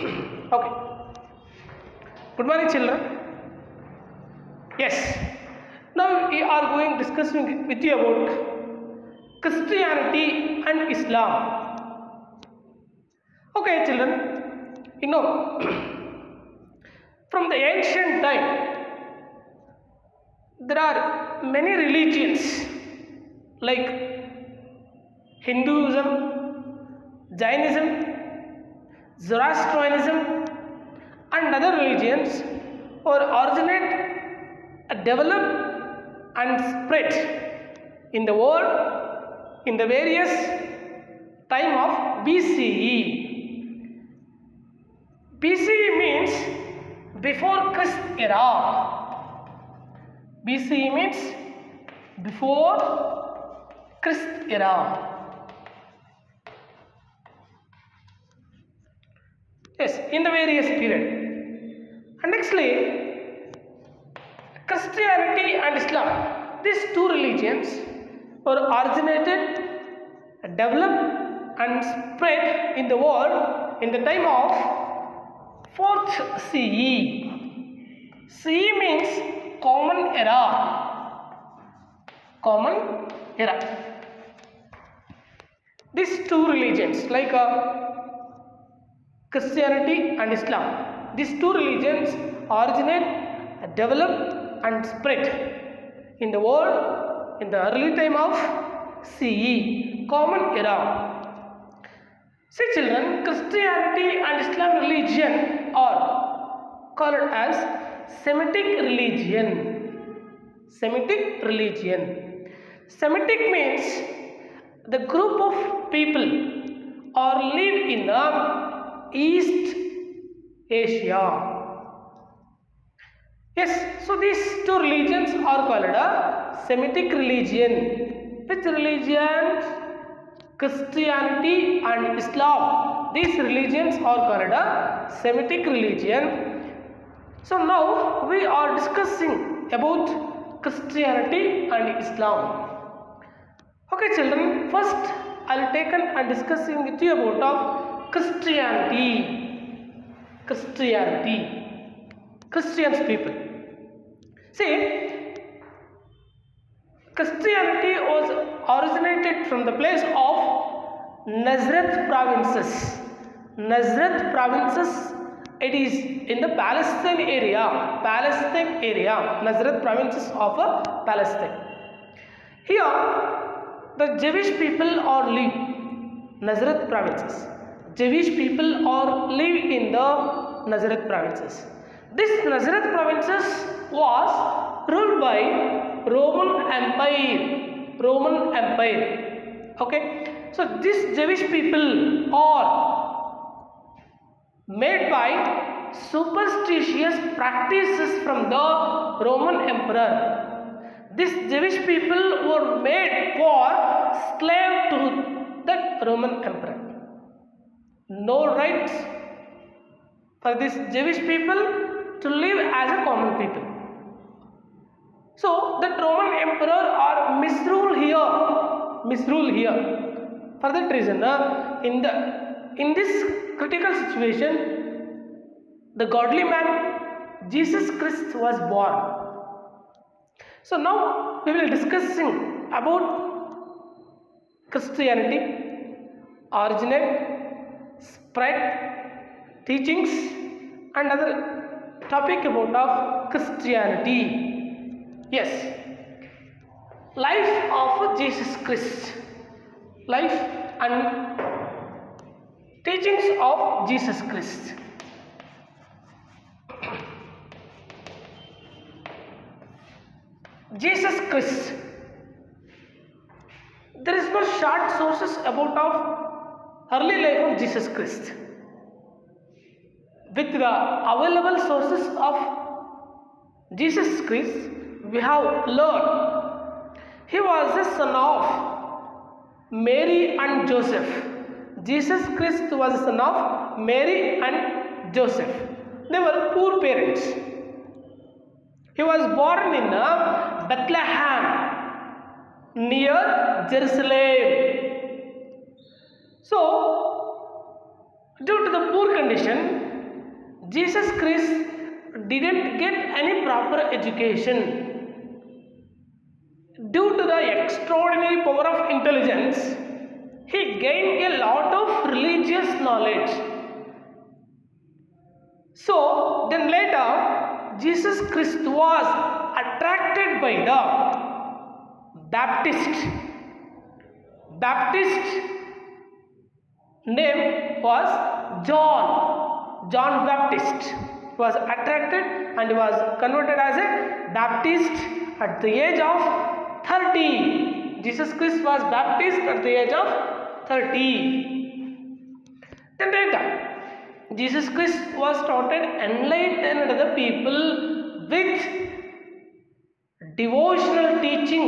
Okay. Good morning, children. Yes. Now we are going discussing with you about Christianity and Islam. Okay, children. You know, from the ancient time, there are many religions like Hinduism, Jainism, Zoroastrianism, and other religions were originate, developed, and spread in the world in the various time of BCE. BCE means before Christ era. BCE means before Christ era. Yes, in the various period. And nextly, Christianity and Islam, these two religions were originated, developed and spread in the world in the time of 4th CE. CE means common era. Common era. These two religions like Christianity and Islam. These two religions originate, develop and spread in the world in the early time of CE, common era. See children, Christianity and Islam religion are called as Semitic religion. Semitic religion. Semitic means the group of people or live in the East Asia. Yes, so these two religions are called a Semitic religion. Which religions? Christianity and Islam. These religions are called a Semitic religion. So now we are discussing about Christianity and Islam. Okay children, first I will take and discussing with you about of Christianity. Christians people. See, Christianity was originated from the place of Nazareth provinces. Nazareth provinces, it is in the Palestine area. Nazareth provinces of Palestine. Here, the Jewish people are live. Nazareth provinces. Jewish people are live in the Nazareth provinces. This Nazareth provinces was ruled by Roman Empire. Okay. So these Jewish people are made by superstitious practices from the Roman emperor. These Jewish people were made for slave to the Roman emperor. No rights for these Jewish people to live as a common people. So that Roman emperor are misrule here. For that reason, in this critical situation, the godly man Jesus Christ was born. So now we will discussing about Christianity, originate, spread, teachings and other topic about of Christianity. Yes, life of Jesus Christ, life and teachings of Jesus Christ. Jesus Christ. There is no short sources about of early life of Jesus Christ. With the available sources of Jesus Christ, we have learned he was the son of Mary and Joseph. Jesus Christ was the son of Mary and Joseph. They were poor parents. He was born in Bethlehem near Jerusalem. So, due to the poor condition, Jesus Christ didn't get any proper education. Due to the extraordinary power of intelligence, he gained a lot of religious knowledge. So then later, Jesus Christ was attracted by the Baptist. Baptist name was John Baptist. He was attracted and he was converted as a Baptist at the age of 30. Jesus Christ was Baptist at the age of 30. Then later, Jesus Christ was started enlightening the people with devotional teaching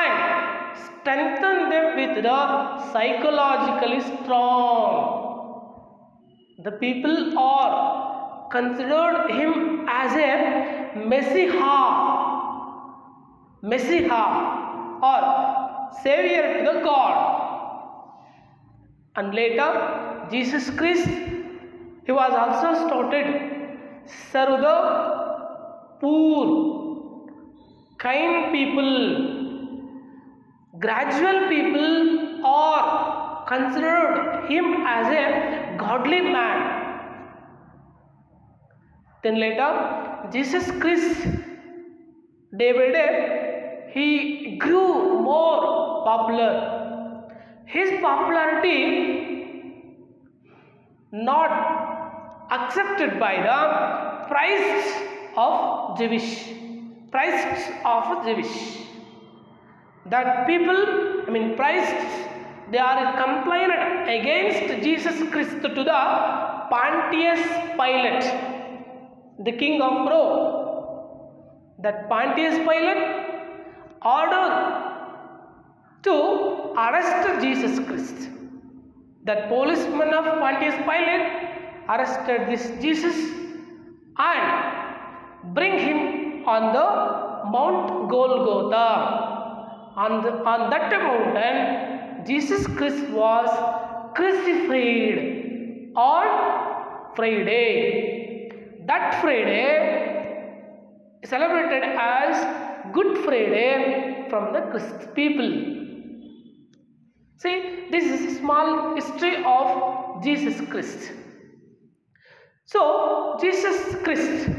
and strengthen them with the psychologically strong. The people are considered him as a Messiah or Savior to the God. And later, Jesus Christ, he was also started serve the poor, kind people. Gradual people are considered him as a godly man. Then later, Jesus Christ, day by day, he grew more popular. His popularity not accepted by the priests of Jewish. That people, priests, they are complained against Jesus Christ to the Pontius Pilate, the king of Rome. That Pontius Pilate ordered to arrest Jesus Christ. That policeman of Pontius Pilate arrested this Jesus and bring him on the Mount Golgotha. On that mountain, Jesus Christ was crucified on Friday. That Friday is celebrated as Good Friday from the Christ people. See, this is a small history of Jesus Christ. So, Jesus Christ,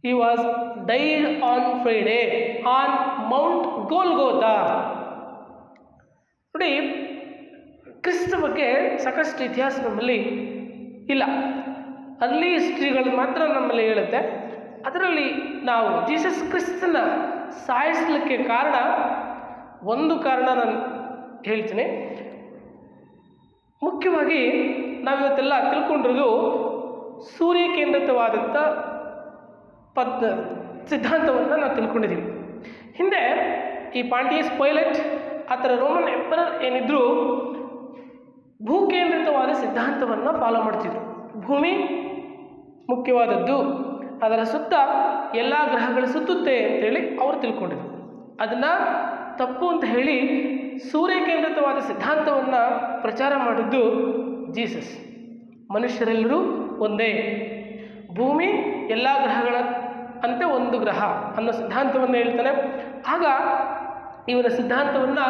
he was died on Friday on Mount Golgotha. ನೋಡಿ, ಕ್ರಿಸ್ತ ಬಗ್ಗೆ ಸಾಕಷ್ಟು ಇತಿಹಾಸ ನಮ್ಮಲ್ಲಿ ಇಲ್ಲ. ಅಲ್ಲಿ ಹಿಸ್ಟ್ರಿಗಳು ಮಾತ್ರ ನಮ್ಮಲ್ಲಿ ಹೇಳುತ್ತೆ. ಅದರಲ್ಲಿ ನಾವು ಜೀಸಸ್ ಕ್ರಿಸ್ತನ ಸಾಯಿಸಲಿಕ್ಕೆ ಒಂದು ಕಾರಣ ನಾನು ಹೇಳ್ತೀನಿ. ಮುಖ್ಯವಾಗಿ ನಾವಿವತ್ತೆಲ್ಲ ತಿಳ್ಕೊಂಡಿರೋದು ಸೂರ್ಯ ಕೇಂದ್ರಿತವಾದಂಥ ಸಿದ್ಧಾಂತವನ್ನು ನಾವು ತಿಳ್ಕೊಂಡಿದ್ದೀವಿ. ಹಿಂದೆ ಈ ಪಾಂಟಿಯಸ್ ಪೈಲಟ್ ಆ ಥರ ರೋಮನ್ ಎಂಪರರ್ ಏನಿದ್ರು ಭೂಕೇಂದ್ರಿತವಾದ ಸಿದ್ಧಾಂತವನ್ನು ಫಾಲೋ ಮಾಡ್ತಿದ್ರು. ಭೂಮಿ ಮುಖ್ಯವಾದದ್ದು, ಅದರ ಸುತ್ತ ಎಲ್ಲ ಗ್ರಹಗಳು ಸುತ್ತುತ್ತೆ ಅಂತೇಳಿ ಅವರು ತಿಳ್ಕೊಂಡಿದ್ರು. ಅದನ್ನು ತಪ್ಪು ಅಂತ ಹೇಳಿ ಸೂರ್ಯ ಕೇಂದ್ರಿತವಾದ ಸಿದ್ಧಾಂತವನ್ನು ಪ್ರಚಾರ ಮಾಡಿದ್ದು ಜೀಸಸ್. ಮನುಷ್ಯರೆಲ್ಲರೂ ಒಂದೇ, ಭೂಮಿ ಎಲ್ಲ ಗ್ರಹಗಳ ಅಂತೆ ಒಂದು ಗ್ರಹ ಅನ್ನೋ ಸಿದ್ಧಾಂತವನ್ನು ಹೇಳ್ತಾನೆ. ಆಗ ಇವರ ಸಿದ್ಧಾಂತವನ್ನು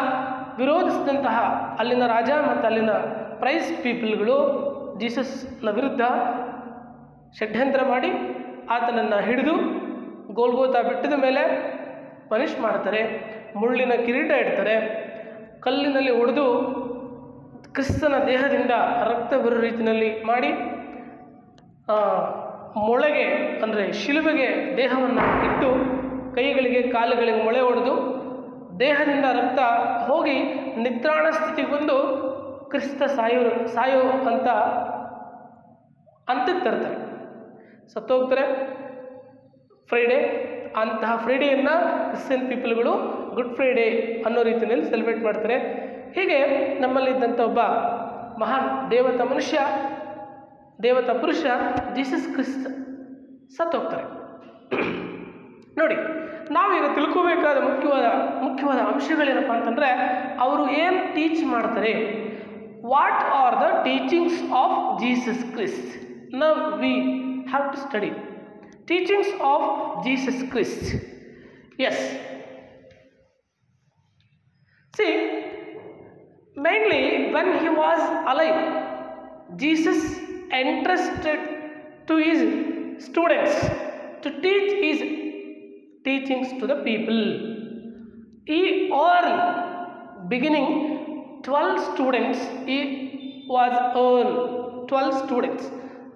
ವಿರೋಧಿಸಿದಂತಹ ಅಲ್ಲಿನ ರಾಜ ಮತ್ತು ಅಲ್ಲಿನ ಪ್ರೈಸ್ ಪೀಪಲ್ಗಳು ಜೀಸಸ್ನ ವಿರುದ್ಧ ಷಡ್ಯಂತ್ರ ಮಾಡಿ ಆತನನ್ನು ಹಿಡಿದು ಗೋಲ್ಗೋತಾ ಬೆಟ್ಟದ ಮೇಲೆ ಪನಿಷ್ ಮಾಡ್ತಾರೆ. ಮುಳ್ಳಿನ ಕಿರೀಟ ಇಡ್ತಾರೆ, ಕಲ್ಲಿನಲ್ಲಿ ಹೊಡೆದು ಕ್ರಿಸ್ತನ ದೇಹದಿಂದ ರಕ್ತ ಬರೋ ರೀತಿಯಲ್ಲಿ ಮಾಡಿ ಮೊಳೆಗೆ ಅಂದರೆ ಶಿಲುಬೆಗೆ ದೇಹವನ್ನು ಇಟ್ಟು ಕೈಗಳಿಗೆ ಕಾಲುಗಳಿಗೆ ಮೊಳೆ ಹೊಡೆದು ದೇಹದಿಂದ ರಕ್ತ ಹೋಗಿ ನಿತ್ರಾಣ ಸ್ಥಿತಿಗೆ ಬಂದು ಕ್ರಿಸ್ತ ಸಾಯೋ ಅಂತ ಅಂತಕ್ಕೆ ತರ್ತಾರೆ, ಸತ್ತೋಗ್ತಾರೆ. ಫ್ರೈಡೇ ಅಂತಹ ಫ್ರೈಡೆಯನ್ನು ಕ್ರಿಶ್ಚಿಯನ್ ಪೀಪಲ್ಗಳು ಗುಡ್ ಫ್ರೈಡೇ ಅನ್ನೋ ರೀತಿಯಲ್ಲಿ ಸೆಲೆಬ್ರೇಟ್ ಮಾಡ್ತಾರೆ. ಹೀಗೆ ನಮ್ಮಲ್ಲಿದ್ದಂಥ ಒಬ್ಬ ಮಹಾನ್ ದೇವತಾ ಪುರುಷ ಜೀಸಸ್ ಕ್ರಿಸ್ತ ಸತ್ತೋಗ್ತಾರೆ. ನೋಡಿ, ನಾವೀಗ ತಿಳ್ಕೋಬೇಕಾದ ಮುಖ್ಯವಾದ ಅಂಶಗಳೇನಪ್ಪ ಅಂತಂದರೆ, ಅವರು ಏನು ಟೀಚ್ ಮಾಡ್ತಾರೆ, what are the teachings of Jesus Christ, Now we have to study teachings of Jesus Christ. Yes. See, mainly when he was alive, Jesus entrusted to his students to teach his teachings to the people. He earned beginning 12 students. He was earned 12 students.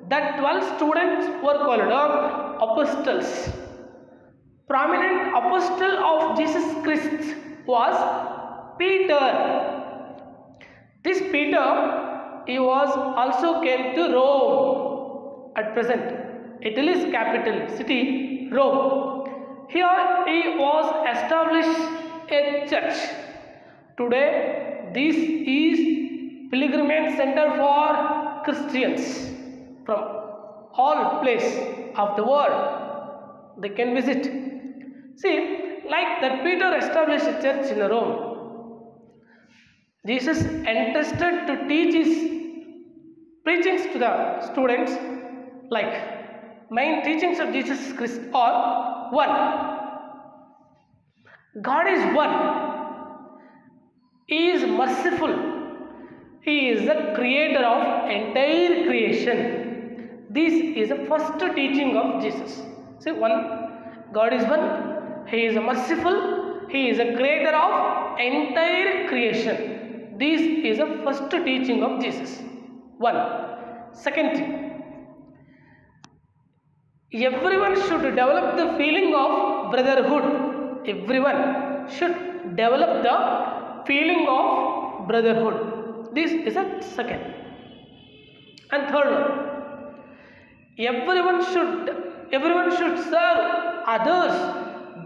That 12 students were called apostles. Prominent apostle of Jesus Christ was Peter. This Peter, he was also came to Rome at present. Italy's capital city, Rome. Here he was established a church. Today, this is pilgrimage center for Christians from all places of the world. They can visit. See, like that Peter established a church in Rome. Jesus entrusted to teach his preachings to the students, like main teachings of Jesus Christ are: one, God is one. He is merciful. He is the creator of entire creation. This is the first teaching of Jesus. See, one, God is one. He is merciful. He is the creator of entire creation. This is the first teaching of Jesus. One. Second thing, everyone should develop the feeling of brotherhood. Everyone should develop the feeling of brotherhood. This is a second. And third one, everyone should serve others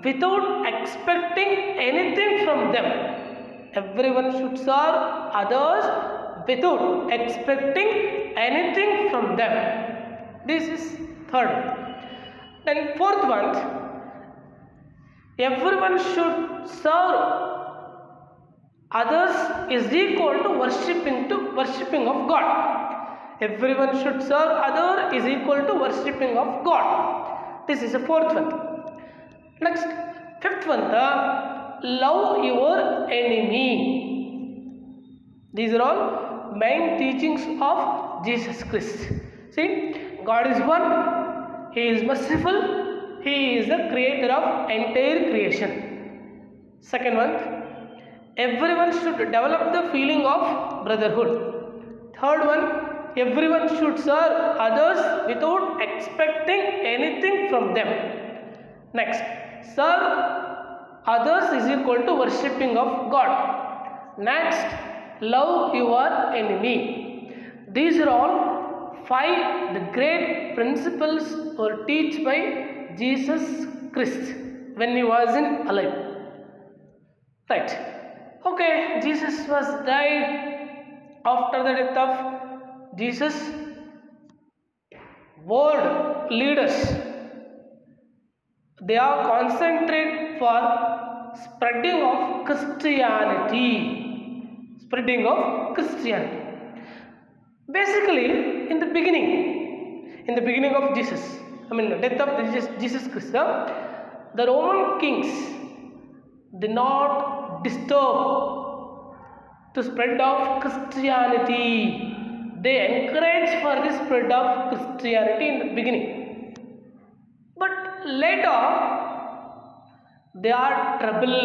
without expecting anything from them. Everyone should serve others without expecting anything from them. This is third. Then fourth one, everyone should serve others is equal to worshipping of God. Everyone should serve other is equal to worshipping of God. This is the fourth one. Next, fifth one, the love your enemy. These are all main teachings of Jesus Christ. See, God is one. He is merciful. He is the creator of entire creation. Second one, everyone should develop the feeling of brotherhood. Third one, everyone should serve others without expecting anything from them. Next, serve others is equal to worshipping of God. Next, love your enemy. These are all five the great principles were taught by Jesus Christ when he was in alive. Right. Okay, Jesus was died. After the death of Jesus, world leaders, they are concentrated for spreading of Christianity. Spreading of Christianity. Basically, in the beginning of Jesus, the death of Jesus Christ, the Roman kings did not disturb to spread of Christianity. They encouraged for the spread of Christianity in the beginning. But later, they are trouble.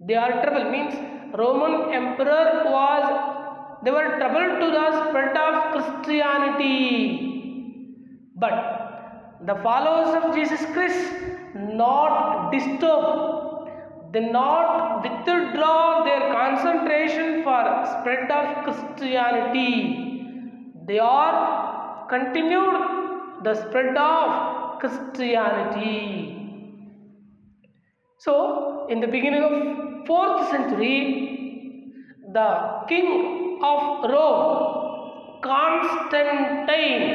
They are trouble means Roman emperor they were trouble to the spread of Christianity. But the followers of Jesus Christ not disturb. They not withdraw their concentration for spread of Christianity. They are continued the spread of Christianity. So, in the beginning of 4th century, the king of Rome, Constantine,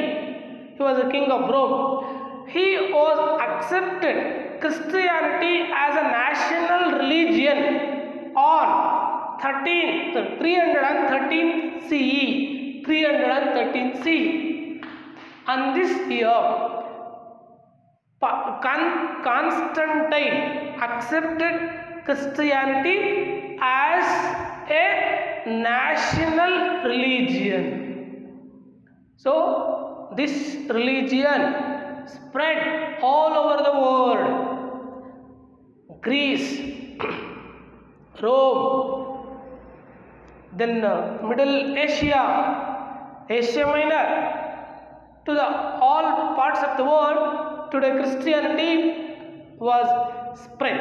he was the king of Rome. He was accepted Christianity as a national religion on 313 CE. 313 CE. And this year, Constantine accepted Christianity as a national religion. So this religion spread all over the world. Greece, Rome, then Middle Asia, Asia Minor, to the all parts of the world. Today Christianity was spread.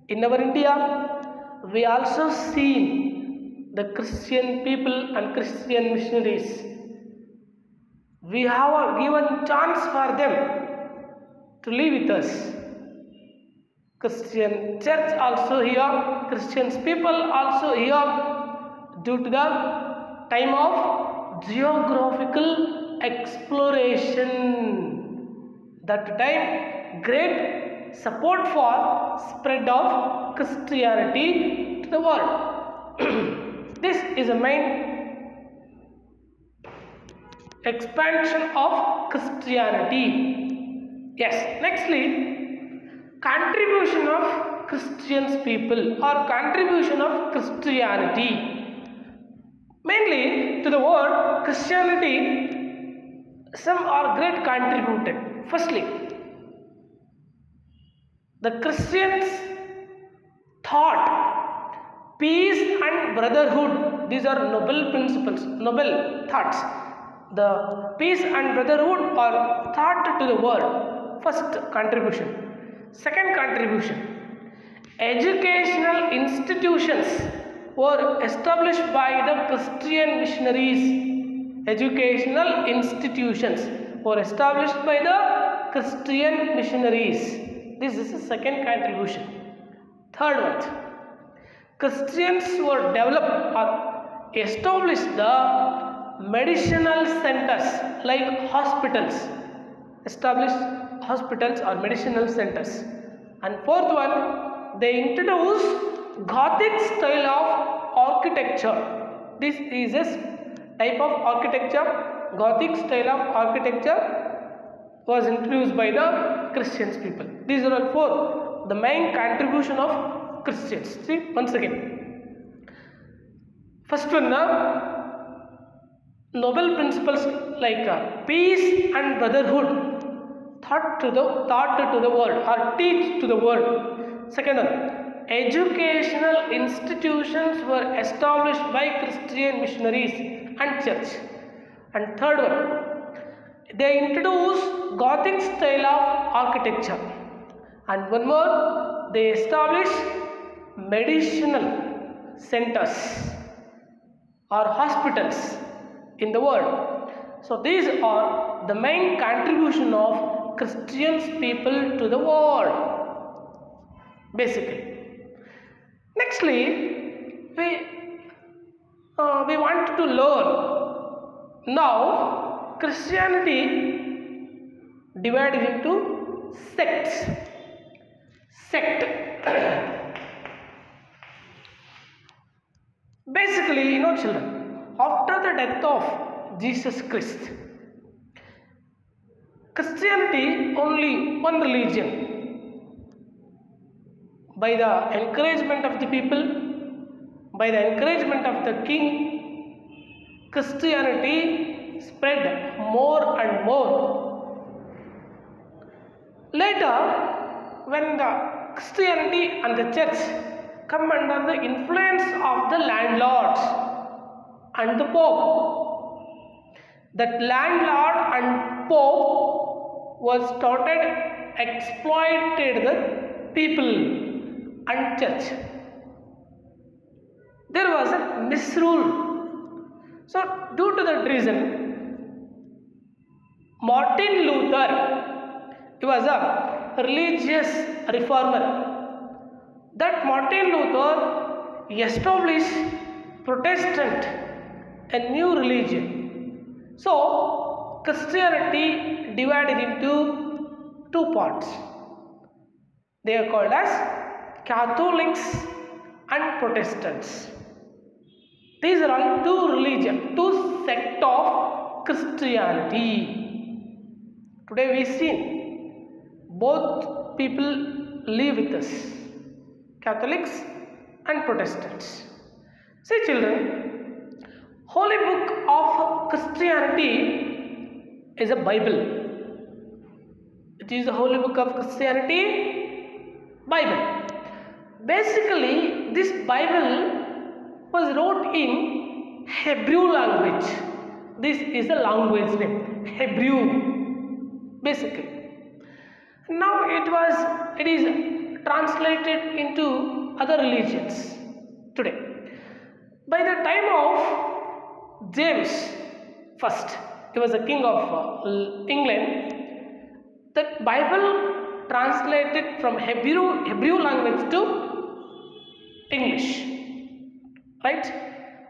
In our India, we also seen the Christian people and Christian missionaries. We have given chance for them to live with us. Christian church also here, Christian people also here. Due to the time of geographical exploration, that time great support for spread of Christianity to the world. This is a main expansion of Christianity. Yes, nextly, contribution of Christian people or contribution of Christianity. Mainly to the world, Christianity, some are great contributed. Firstly, the Christians thought peace and brotherhood. These are noble principles, noble thoughts. The peace and brotherhood are taught to the world. First contribution. Second contribution, educational institutions were established by the Christian missionaries. Educational institutions were established by the Christian missionaries. This is the second contribution. Third one, Christians were developed or established the medicinal centers like hospitals. Established hospitals or medicinal centers. And fourth one, they introduced Gothic style of architecture. This is a type of architecture. Gothic style of architecture was introduced by the Christian people. These are all four, the main contribution of Christians. See, once again, first one, noble principles like peace and brotherhood taught to the world or teach to the world. Second one, educational institutions were established by Christian missionaries and church. And third one, they introduced Gothic style of architecture. And one more, they established medicinal centers or hospitals in the world. So these are the main contribution of Christian people to the world, basically. Nextly, we want to learn now Christianity divided into sects. Sect. Basically, children, after the death of Jesus Christ, Christianity only one religion. By the encouragement of the people, by the encouragement of the king, Christianity spread more and more. Later, when the Christianity and the church come under the influence of the landlords and the Pope, that landlord and Pope was started exploited the people and church. There was a misrule. So due to that reason, Martin Luther, he was a religious reformer. That Martin Luther established Protestant, a new religion. So Christianity divided into two parts. They are called as Catholics and Protestants. These are all two religions, two sects of Christianity. Today we see both people live with us, Catholics and Protestants. See children, Holy Book of Christianity is a Bible. It is the Holy Book of Christianity, Bible. Basically, this Bible was wrote in Hebrew language. This is the language name, Hebrew, basically. Now it is translated into other religions today. By the time of James I, he was the king of England. That Bible translated from Hebrew language to English, right?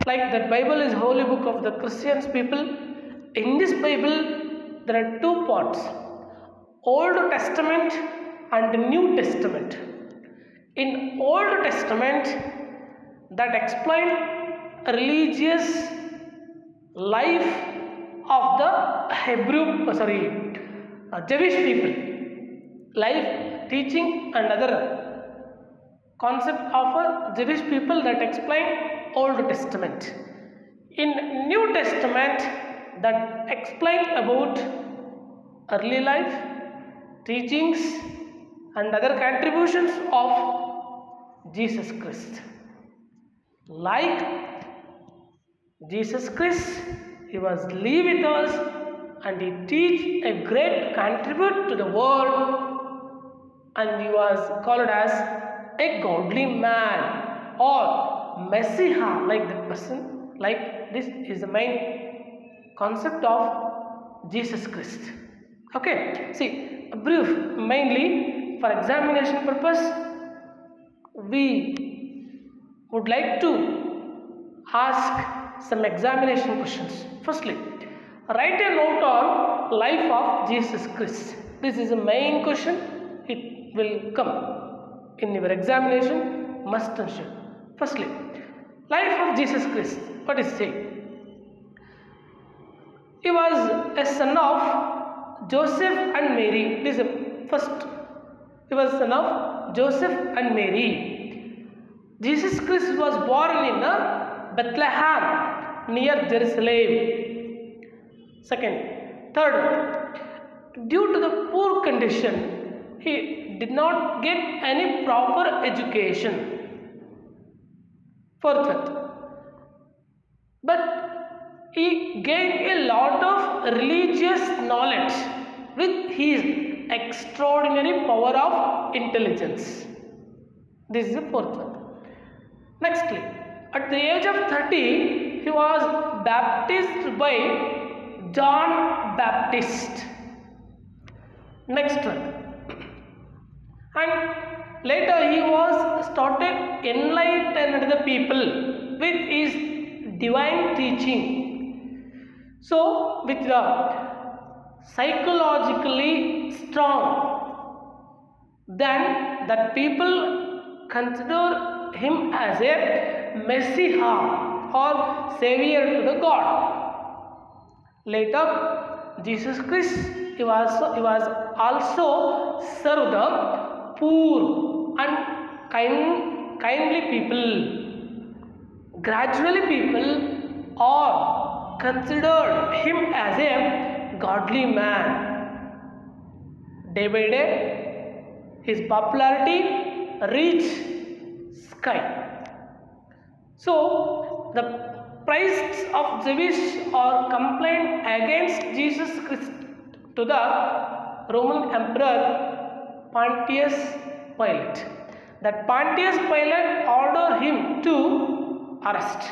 Like that Bible is holy book of the Christians people. In this Bible there are two parts, Old Testament and New Testament. In Old Testament, that explain religious life of the Jewish people, life, teaching and other concept of a Jewish people that explain Old Testament. In New Testament, that explain about early life, teachings and other contributions of Jesus Christ. Like Jesus Christ, he was live with us and he teach a great contribute to the world, and he was called as a godly man or Messiah, like that person. Like this is the main concept of Jesus Christ. Okay, see, a brief, mainly for examination purpose, we would like to ask some examination questions. Firstly, write a note on life of Jesus Christ. This is the main question. It will come in your examination, must and should. Firstly, life of Jesus Christ. What is it? He was a son of Joseph and Mary. This is the first. He was son of Joseph and Mary. Jesus Christ was born in Bethlehem near Jerusalem. Second. Third, due to the poor condition, he did not get any proper education. Fourth, but he gained a lot of religious knowledge with his extraordinary power of intelligence. This is the fourth one. Nextly, at the age of 30, he was baptized by John Baptist. Next one. And later he was started enlightening the people with his divine teaching. So with the psychologically strong, then that people consider him as a Messiah or Savior to the God. Later, Jesus Christ, he was also served the poor and kindly people. Gradually, people are considered him as a godly man. Day by day, his popularity reached sky. So, the priests of Jewish or complained against Jesus Christ to the Roman Emperor Pontius Pilate. That Pontius Pilate ordered him to arrest.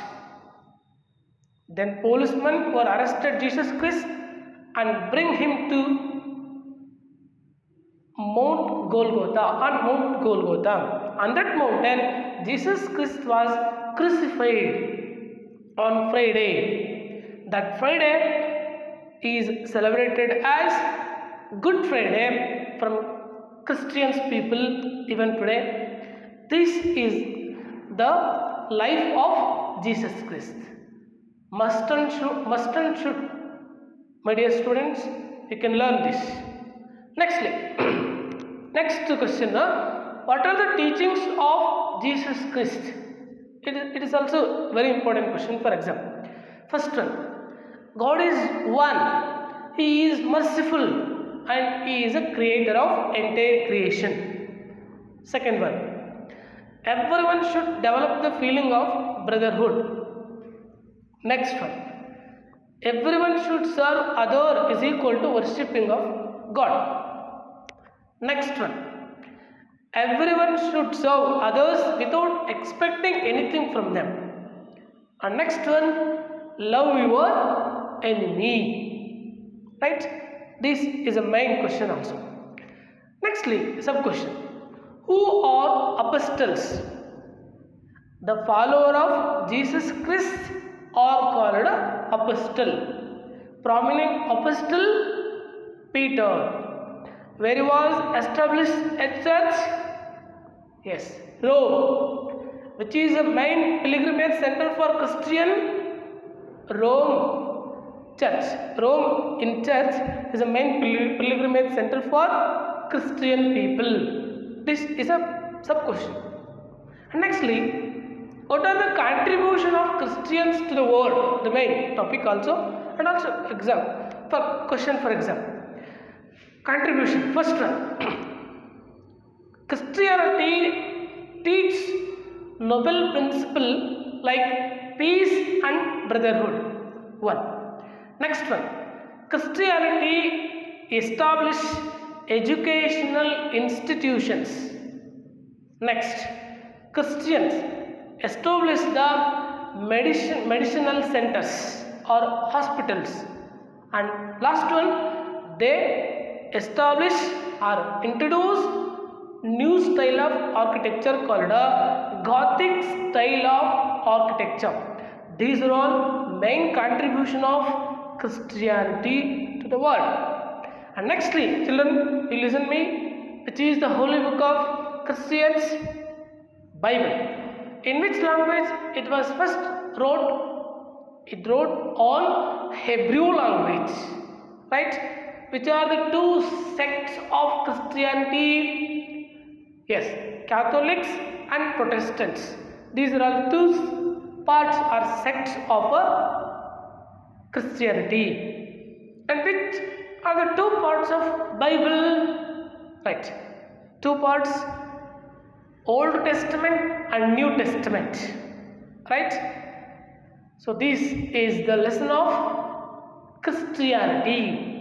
Then policemen were arrested Jesus Christ and bring him to Mount Golgotha. On that mountain, Jesus Christ was crucified on Friday. That Friday is celebrated as Good Friday from Christians people even today. This is the life of Jesus Christ. Must and should, my dear students, you can learn this. Nextly, next question. What are the teachings of Jesus Christ? It is also very important question for exam. First one, God is one. He is merciful and He is a creator of entire creation. Second one, everyone should develop the feeling of brotherhood. Next one, everyone should serve other is equal to worshipping of God. Next one, everyone should serve others without expecting anything from them. And next one, love your enemy. Right? This is a main question also. Nextly, sub question. Who are apostles? The follower of Jesus Christ are called apostle. Prominent apostle Peter. Where he was established a church? Yes, Rome, which is a main pilgrimage center for Christian. Rome church. Rome in church is a main pilgrimage center for Christian people. This is a sub question. And nextly, what are the contribution of Christians to the world? The main topic also, and also exam for question for exam. Contribution. First one, Christianity teaches noble principle like peace and brotherhood. One. Next one, Christianity established educational institutions. Next, Christians established the medicinal centers or hospitals. And last one, they establish or introduce new style of architecture called a Gothic style of architecture. These are all main contribution of Christianity to the world. And nextly, children, you listen me, which is the holy book of Christians, Bible. In which language it was first wrote? It wrote on Hebrew language, right? Which are the two sects of Christianity? Yes, Catholics and Protestants. These are all two parts or sects of Christianity. And which are the two parts of Bible? Right, two parts, Old Testament and New Testament. Right? So this is the lesson of Christianity.